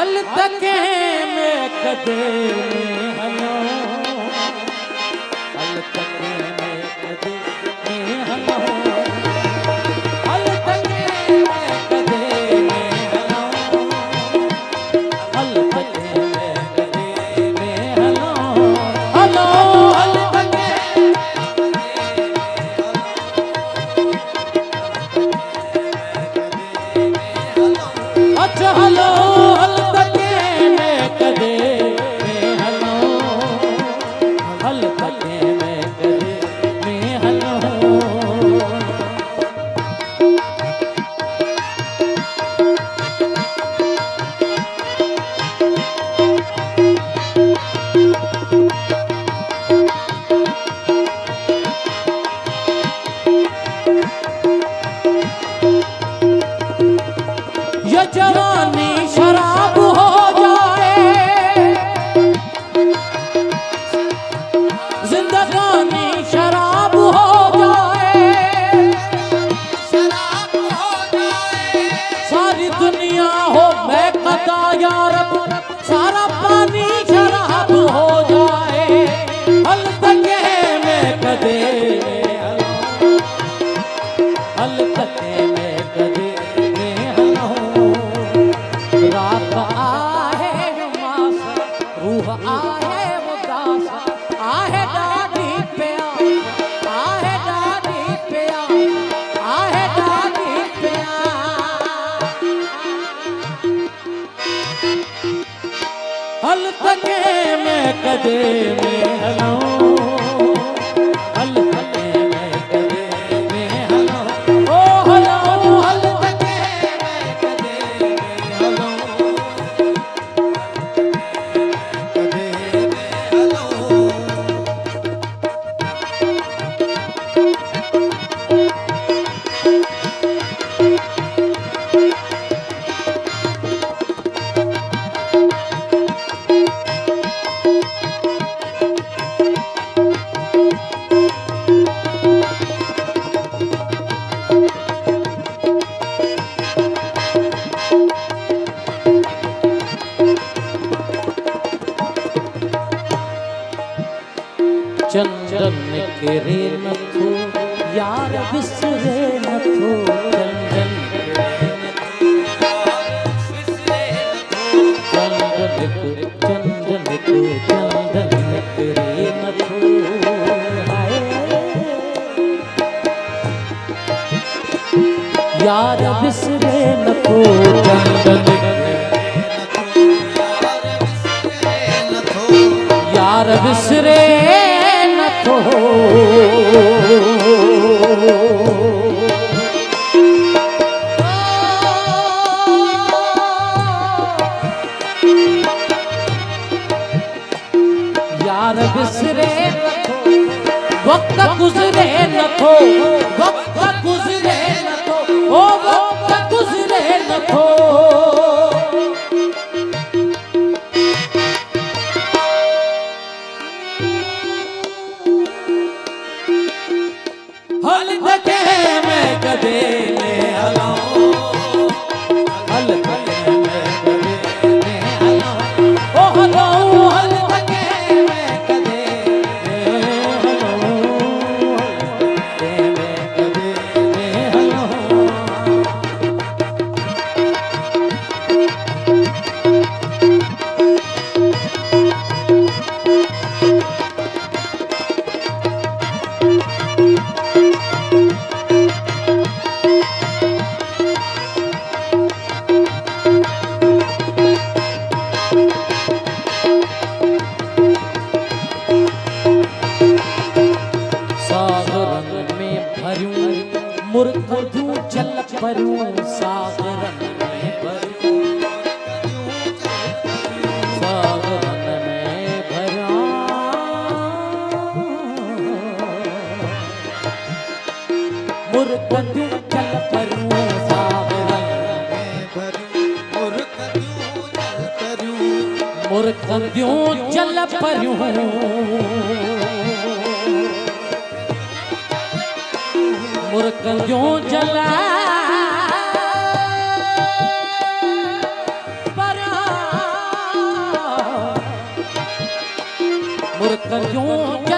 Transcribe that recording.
हल तके में कदे में हलो, हल तके में कदे में हलो, हल तके में कदे में हलो, हल तके में कदे में हलो, हलो हल तके अच्छा हलो हल तके में कदे में हलो, हल तके में कदे में हलो। ये जवानी शराब हो जाए, जिंदगानी शराब हो जाए, शराब हो जाए, सारी दुनिया हो महकता या रब, सारा पानी शराब हो जाए, हल तके में कदे में हलो, हल तके में कदे में हलो, रात आहे मास रूह आहे उदास, आहे डाडी प्यास, आहे डाडी प्यास, आहे डाडी प्यास, हल तके में कदे में हलो, हल तके में कदे में हलो, ओ हलो हल तके में कदे में हलो, चंदन केरे न थो यार बिसरे न थो, चंदन केरे न थो चंदन केरे न थो, हाय यार बिसरे न थो, चंदन यार बिसरे तो यार बिसरे न थो, वक्त गुजरे न थो, वक्त गुजरे न थो, ओ वक्त गुजरे न थो, हल तके में कदे में हलो, हल तके में कदे में हलो, ओ हलो हल तके में कदे में हलो, हल तके में कदे में हलो, सागरन में भरूं मुर्कदूं जल परूं, सागरन में भरूं, सागरन में भरूं, मुर्कदूं जल परूं, सागरन में भरूं, मुर्कदूं जल परूं, मुर्कदूं जल परूं, मुर्कदूं जला परूं, कर यूं